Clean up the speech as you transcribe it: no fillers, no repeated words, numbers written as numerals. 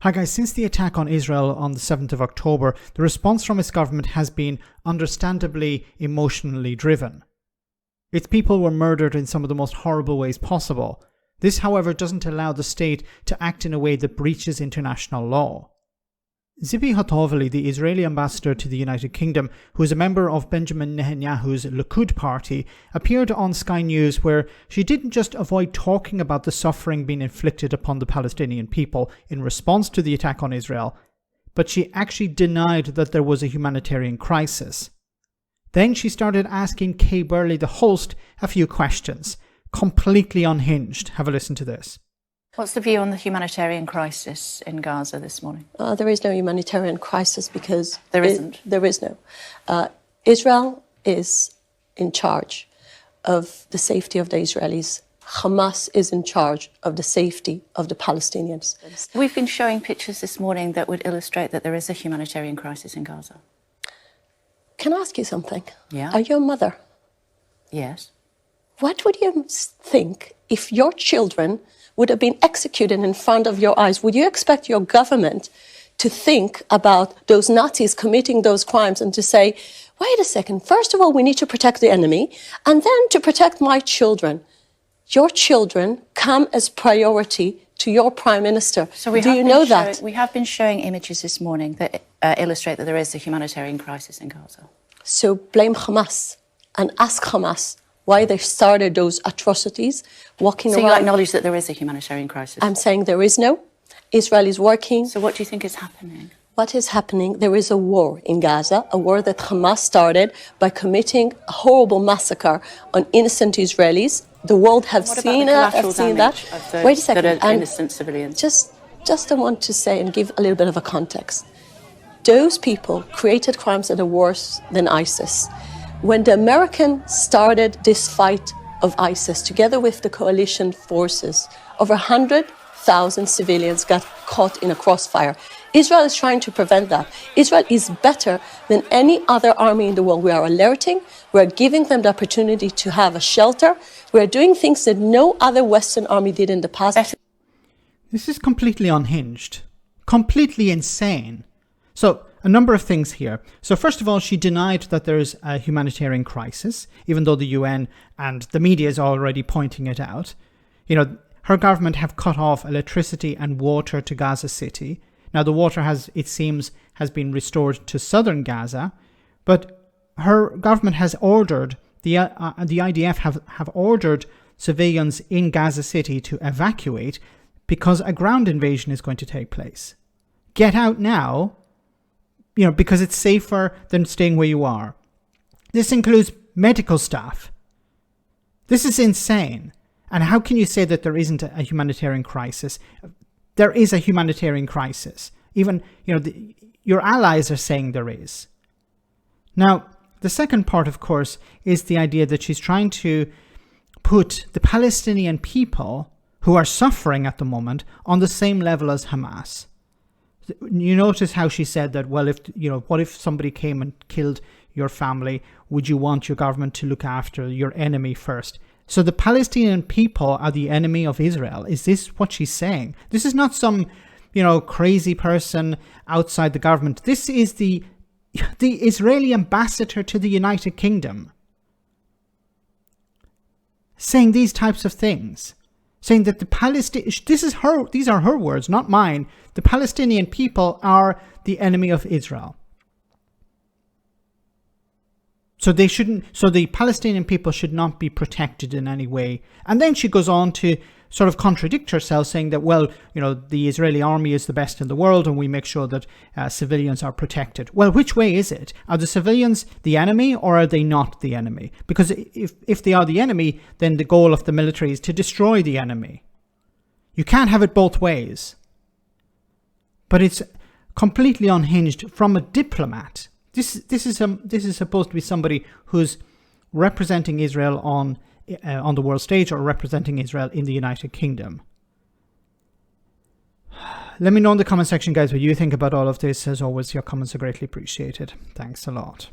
Hi guys, since the attack on Israel on the 7th of October, the response from its government has been understandably emotionally driven. Its people were murdered in some of the most horrible ways possible. This, however, doesn't allow the state to act in a way that breaches international law. Tzipi Hotovely, the Israeli ambassador to the United Kingdom, who is a member of Benjamin Netanyahu's Likud party, appeared on Sky News where she didn't just avoid talking about the suffering being inflicted upon the Palestinian people in response to the attack on Israel, but she actually denied that there was a humanitarian crisis. Then she started asking Kay Burley, the host, a few questions, completely unhinged. Have a listen to this. What's the view on the humanitarian crisis in Gaza this morning? There is no humanitarian crisis because... There isn't? There is no. Israel is in charge of the safety of the Israelis. Hamas is in charge of the safety of the Palestinians. We've been showing pictures this morning that would illustrate that there is a humanitarian crisis in Gaza. Can I ask you something? Yeah. Are you a mother? Yes. What would you think if your children would have been executed in front of your eyes? Would you expect your government to think about those Nazis committing those crimes and to say, wait a second, first of all, we need to protect the enemy, and then to protect my children? Your children come as priority to your prime minister. So do you know that? We have been showing images this morning that illustrate that there is a humanitarian crisis in Gaza. So blame Hamas and ask Hamas why they started those atrocities, walking around. So you acknowledge that there is a humanitarian crisis? I'm saying there is no. Israel is working. So what do you think is happening? What is happening? There is a war in Gaza, a war that Hamas started by committing a horrible massacre on innocent Israelis. The world have seen that. Wait a second. That are innocent civilians. Just I want to say and give a little bit of a context. Those people created crimes that are worse than ISIS. When the Americans started this fight of ISIS, together with the coalition forces, over 100,000 civilians got caught in a crossfire. Israel is trying to prevent that. Israel is better than any other army in the world. We are alerting, we are giving them the opportunity to have a shelter. We are doing things that no other Western army did in the past. This is completely unhinged, completely insane. So, a number of things here. So first of all, she denied that there is a humanitarian crisis, even though the UN and the media is already pointing it out. You know, her government have cut off electricity and water to Gaza City. Now, the water it seems, has been restored to southern Gaza, but her government has ordered, the IDF have ordered civilians in Gaza City to evacuate because a ground invasion is going to take place. Get out now. You know, because it's safer than staying where you are. This includes medical staff. This is insane. And how can you say that there isn't a humanitarian crisis? There is a humanitarian crisis. Even, you know, your allies are saying there is. Now, the second part, of course, is the idea that she's trying to put the Palestinian people who are suffering at the moment on the same level as Hamas. You notice how she said that, well, what if somebody came and killed your family? Would you want your government to look after your enemy first? So the Palestinian people are the enemy of Israel. Is this what she's saying? This is not some, crazy person outside the government. This is the Israeli ambassador to the United Kingdom saying these types of things. Saying that these are her words, not mine. The Palestinian people are the enemy of Israel. So the Palestinian people should not be protected in any way. And then she goes on to sort of contradict herself, saying that, well, the Israeli army is the best in the world and we make sure that civilians are protected. Well, which way is it? Are the civilians the enemy or are they not the enemy? Because if they are the enemy, then the goal of the military is to destroy the enemy. You can't have it both ways. But it's completely unhinged from a diplomat. This is supposed to be somebody who's representing Israel on the world stage or representing Israel in the United Kingdom. Let me know in the comment section, guys, what you think about all of this. As always, your comments are greatly appreciated. Thanks a lot.